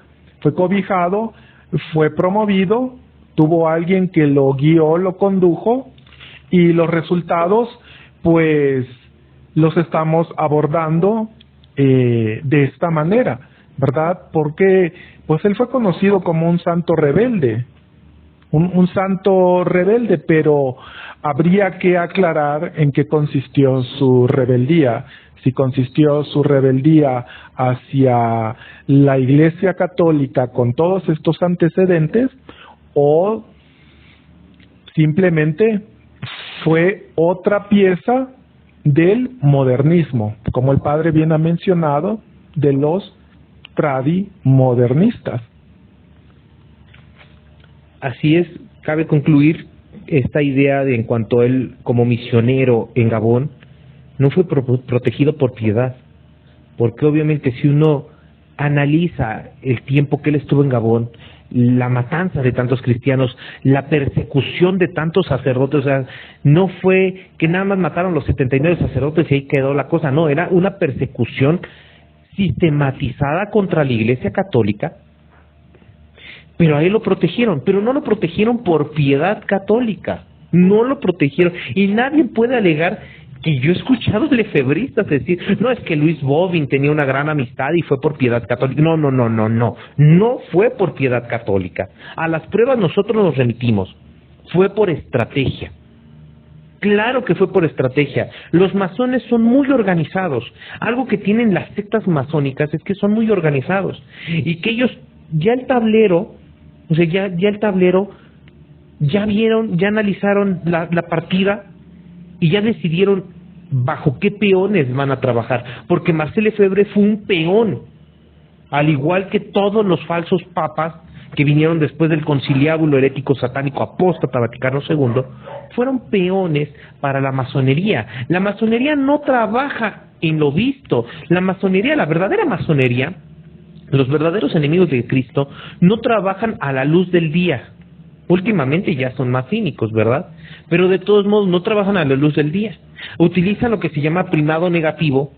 fue promovido, tuvo alguien que lo guió, lo condujo, y los resultados pues los estamos abordando de esta manera, ¿verdad? Porque pues él fue conocido como un santo rebelde, un santo rebelde, pero habría que aclarar en qué consistió su rebeldía. Si consistió su rebeldía hacia la Iglesia Católica con todos estos antecedentes, o simplemente fue otra pieza del modernismo, como el padre bien ha mencionado, de los tradimodernistas. Así es, cabe concluir esta idea de en cuanto a él como misionero en Gabón, no fue protegido por piedad, porque obviamente si uno analiza el tiempo que él estuvo en Gabón, la matanza de tantos cristianos, la persecución de tantos sacerdotes, o sea, no fue que nada más mataron los 79 sacerdotes y ahí quedó la cosa, no, era una persecución sistematizada contra la Iglesia Católica, pero a él lo protegieron, pero no lo protegieron por piedad católica, no lo protegieron, y nadie puede alegar que yo he escuchado lefebristas decir, no, es que Louis Bonvin tenía una gran amistad y fue por piedad católica. No fue por piedad católica. A las pruebas nosotros nos remitimos, fue por estrategia. Claro que fue por estrategia. Los masones son muy organizados. Algo que tienen las sectas masónicas es que son muy organizados y que ellos ya el tablero, o sea, ya el tablero, ya vieron, ya analizaron la partida y ya decidieron bajo qué peones van a trabajar, porque Marcel Lefebvre fue un peón, al igual que todos los falsos papas que vinieron después del conciliábulo herético satánico apóstata Vaticano II, fueron peones para la masonería. La masonería no trabaja en lo visto. La masonería, la verdadera masonería, los verdaderos enemigos de Cristo, no trabajan a la luz del día. Últimamente ya son más cínicos, ¿verdad? Pero de todos modos no trabajan a la luz del día. Utilizan lo que se llama primado negativo,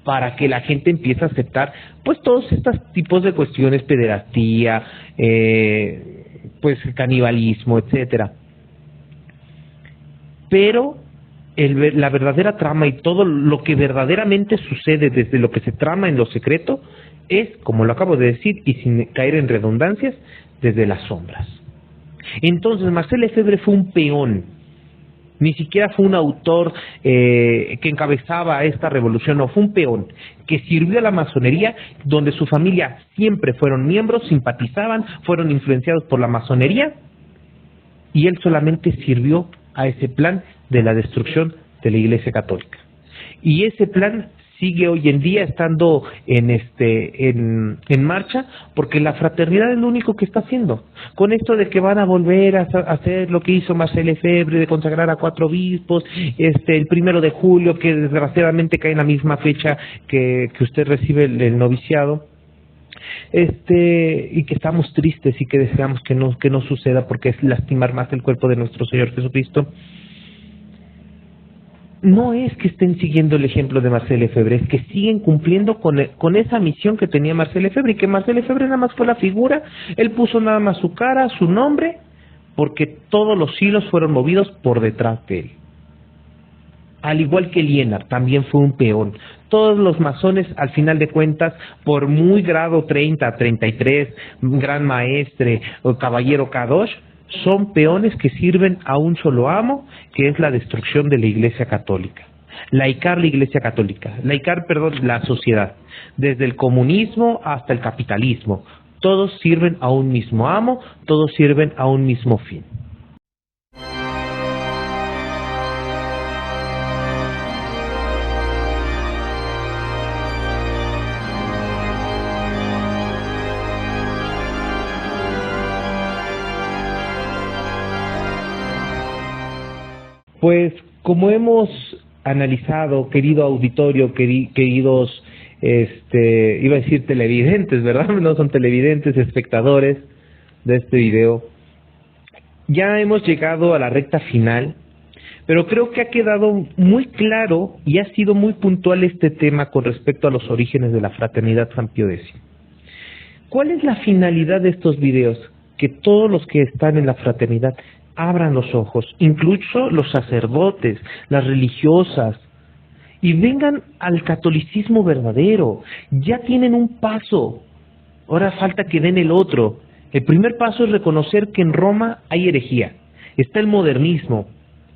para que la gente empiece a aceptar pues todos estos tipos de cuestiones, pederastía, pues canibalismo, etcétera. Pero la verdadera trama y todo lo que verdaderamente sucede desde lo que se trama en lo secreto es, como lo acabo de decir, y sin caer en redundancias, desde las sombras. Entonces Marcel Lefebvre fue un peón. Ni siquiera fue un autor que encabezaba esta revolución, no, fue un peón que sirvió a la masonería, donde su familia siempre fueron miembros, simpatizaban, fueron influenciados por la masonería, y él solamente sirvió a ese plan de la destrucción de la Iglesia Católica. Y ese plan sigue hoy en día estando en marcha, porque la fraternidad es lo único que está haciendo. Con esto de que van a volver a hacer lo que hizo Marcel Lefebvre, de consagrar a 4 obispos, el 1 de julio, que desgraciadamente cae en la misma fecha que usted recibe el noviciado, y que estamos tristes y que deseamos que no suceda, porque es lastimar más el cuerpo de nuestro Señor Jesucristo. No es que estén siguiendo el ejemplo de Marcel Lefebvre, es que siguen cumpliendo con esa misión que tenía Marcel Lefebvre, y que Marcel Lefebvre nada más fue la figura. Él puso nada más su cara, su nombre, porque todos los hilos fueron movidos por detrás de él. Al igual que Liénard, también fue un peón. Todos los masones, al final de cuentas, por muy grado 30, 33, gran maestre o caballero Kadosh, son peones que sirven a un solo amo, que es la destrucción de la Iglesia Católica. Laicar la Iglesia Católica, la sociedad, desde el comunismo hasta el capitalismo. Todos sirven a un mismo amo, todos sirven a un mismo fin. Pues como hemos analizado, querido auditorio, queridos, iba a decir televidentes, ¿verdad? No son televidentes, espectadores de este video. Ya hemos llegado a la recta final, pero creo que ha quedado muy claro y ha sido muy puntual este tema con respecto a los orígenes de la Fraternidad San Pío X. ¿Cuál es la finalidad de estos videos? Que todos los que están en la fraternidad abran los ojos, incluso los sacerdotes, las religiosas, y vengan al catolicismo verdadero. Ya tienen un paso, ahora falta que den el otro. El primer paso es reconocer que en Roma hay herejía, está el modernismo,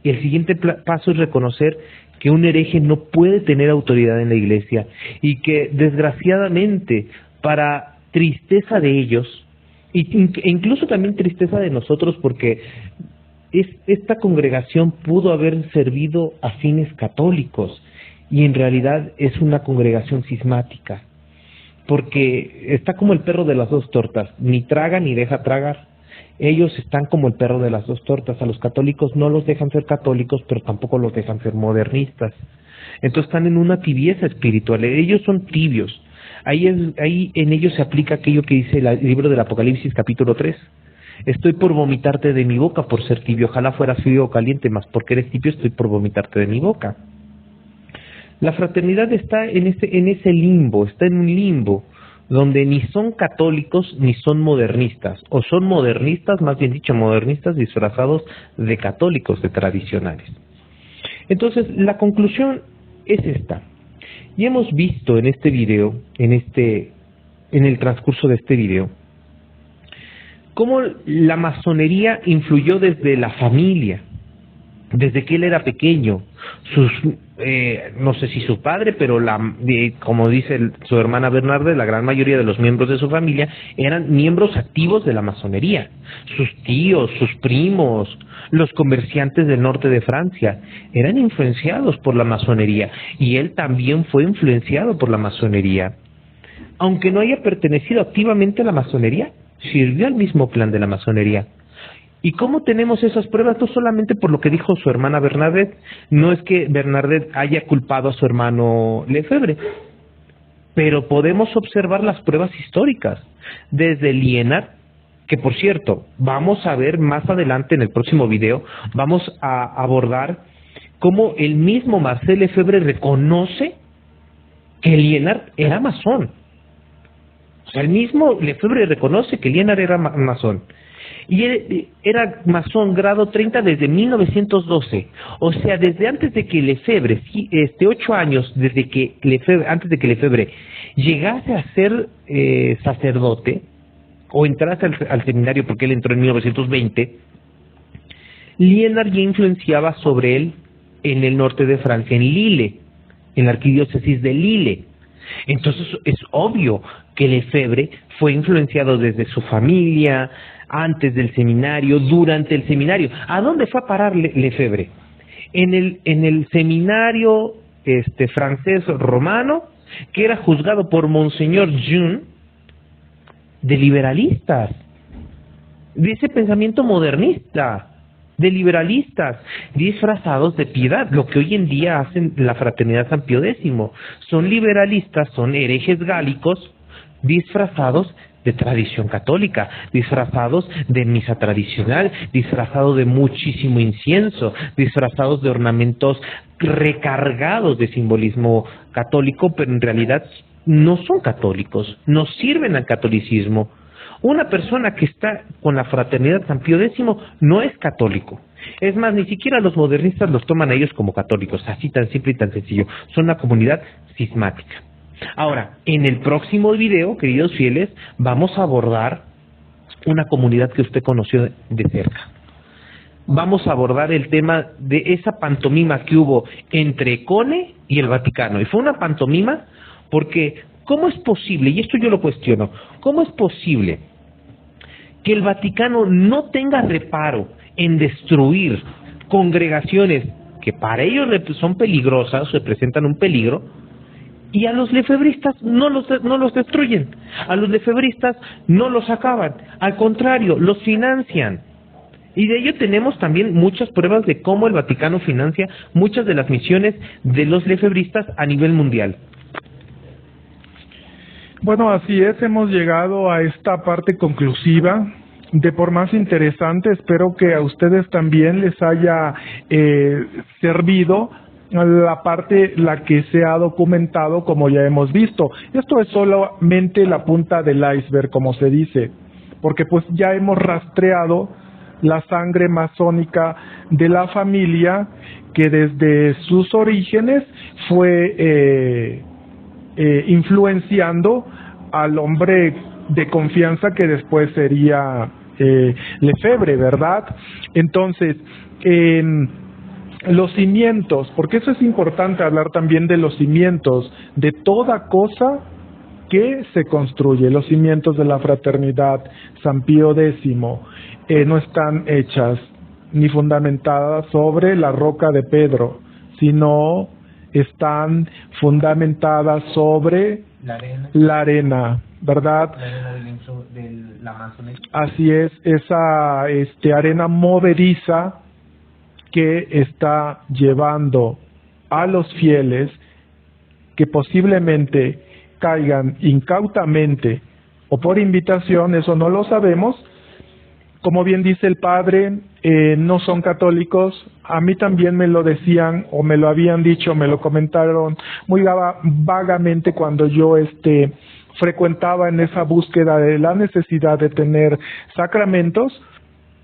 y el siguiente paso es reconocer que un hereje no puede tener autoridad en la Iglesia, y que desgraciadamente, para tristeza de ellos, e incluso también tristeza de nosotros, porque esta congregación pudo haber servido a fines católicos y en realidad es una congregación cismática, porque está como el perro de las 2 tortas, ni traga ni deja tragar. Ellos están como el perro de las 2 tortas. A los católicos no los dejan ser católicos, pero tampoco los dejan ser modernistas. Entonces están en una tibieza espiritual. Ellos son tibios. Ahí en ellos se aplica aquello que dice el libro del Apocalipsis capítulo 3. Estoy por vomitarte de mi boca por ser tibio. Ojalá fueras frío o caliente, mas porque eres tibio estoy por vomitarte de mi boca. La fraternidad está en ese limbo, está en un limbo donde ni son católicos ni son modernistas, o son modernistas, más bien dicho, modernistas disfrazados de católicos, de tradicionales. Entonces, la conclusión es esta. Y hemos visto en este video, en el transcurso de este video, cómo la masonería influyó desde la familia, desde que él era pequeño. No sé si su padre, pero como dice su hermana Bernarde, la gran mayoría de los miembros de su familia eran miembros activos de la masonería. Sus tíos, sus primos, los comerciantes del norte de Francia eran influenciados por la masonería, y él también fue influenciado por la masonería. Aunque no haya pertenecido activamente a la masonería, sirvió al mismo plan de la masonería. ¿Y cómo tenemos esas pruebas? No solamente por lo que dijo su hermana Bernadette. No es que Bernadette haya culpado a su hermano Lefebvre, pero podemos observar las pruebas históricas. Desde Liénard, que por cierto, vamos a ver más adelante en el próximo video, vamos a abordar cómo el mismo Marcel Lefebvre reconoce que Liénard era masón. O sea, el mismo Lefebvre reconoce que Liénard era masón. Y era masón grado 30 desde 1912. O sea, desde antes de que Lefebvre, 8 años desde que antes de que Lefebvre llegase a ser sacerdote, o entrase al seminario, porque él entró en 1920, Liénard ya influenciaba sobre él en el norte de Francia, en Lille, en la arquidiócesis de Lille. Entonces es obvio que Lefebvre fue influenciado desde su familia, antes del seminario, durante el seminario. ¿A dónde fue a parar Lefebvre? En el seminario francés romano, que era juzgado por Monseñor Jean, de liberalistas, de ese pensamiento modernista, de liberalistas disfrazados de piedad, lo que hoy en día hacen la Fraternidad San Pío X. Son liberalistas, son herejes gálicos disfrazados de tradición católica, disfrazados de misa tradicional, disfrazados de muchísimo incienso, disfrazados de ornamentos recargados de simbolismo católico, pero en realidad no son católicos, no sirven al catolicismo. Una persona que está con la Fraternidad San Pío X no es católico. Es más, ni siquiera los modernistas los toman a ellos como católicos, así tan simple y tan sencillo. Son una comunidad cismática. Ahora, en el próximo video, queridos fieles, vamos a abordar una comunidad que usted conoció de cerca. Vamos a abordar el tema de esa pantomima que hubo entre CONE y el Vaticano. Y fue una pantomima porque, ¿cómo es posible? Y esto yo lo cuestiono. ¿Cómo es posible que el Vaticano no tenga reparo en destruir congregaciones que para ellos son peligrosas, representan un peligro, y a los lefebristas no los destruyen, a los lefebristas no los acaban, al contrario, los financian? Y de ello tenemos también muchas pruebas de cómo el Vaticano financia muchas de las misiones de los lefebristas a nivel mundial. Bueno, así es, hemos llegado a esta parte conclusiva. De por más interesante, espero que a ustedes también les haya servido la parte la que se ha documentado, como ya hemos visto. Esto es solamente la punta del iceberg, como se dice, porque pues ya hemos rastreado la sangre masónica de la familia, que desde sus orígenes fue influenciando al hombre de confianza que después sería Lefebvre, ¿verdad? Entonces, los cimientos, porque eso es importante hablar también de los cimientos de toda cosa que se construye. Los cimientos de la Fraternidad San Pío X no están hechas ni fundamentadas sobre la roca de Pedro, sino están fundamentadas sobre la arena, ¿verdad? La arena de la Amazonas. Así es, esa arena movediza que está llevando a los fieles que posiblemente caigan incautamente o por invitación, eso no lo sabemos. Como bien dice el padre, no son católicos. A mí también me lo decían o me lo habían dicho, me lo comentaron muy vagamente cuando yo frecuentaba en esa búsqueda de la necesidad de tener sacramentos,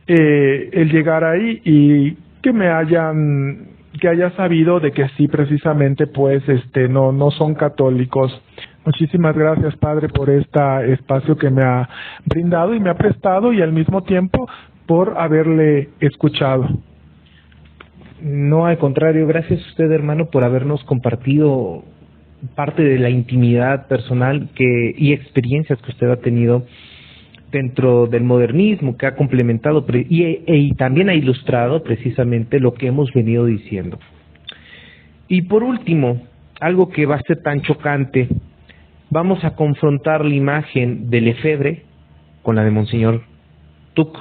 el llegar ahí y que haya sabido de que sí, precisamente, pues no son católicos. Muchísimas gracias, padre, por este espacio que me ha brindado y me ha prestado, y al mismo tiempo por haberle escuchado. No, al contrario, gracias a usted, hermano, por habernos compartido parte de la intimidad personal y experiencias que usted ha tenido dentro del modernismo, que ha complementado y también ha ilustrado precisamente lo que hemos venido diciendo. Y por último, algo que va a ser tan chocante, vamos a confrontar la imagen de Lefebvre con la de Monseñor Tuc.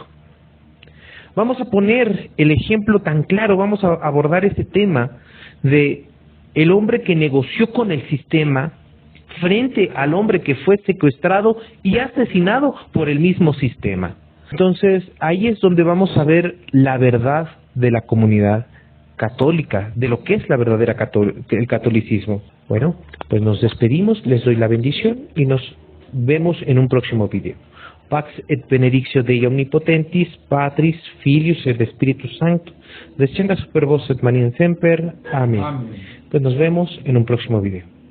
Vamos a poner el ejemplo tan claro, vamos a abordar este tema de el hombre que negoció con el sistema frente al hombre que fue secuestrado y asesinado por el mismo sistema. Entonces, ahí es donde vamos a ver la verdad de la comunidad católica, de lo que es la verdadera el catolicismo. Bueno, pues nos despedimos, les doy la bendición y nos vemos en un próximo video. Pax et benedictio Dei omnipotentis, Patris, Filius et Spiritus Sancto, descendat super vos et manin semper. Amén. Pues nos vemos en un próximo video.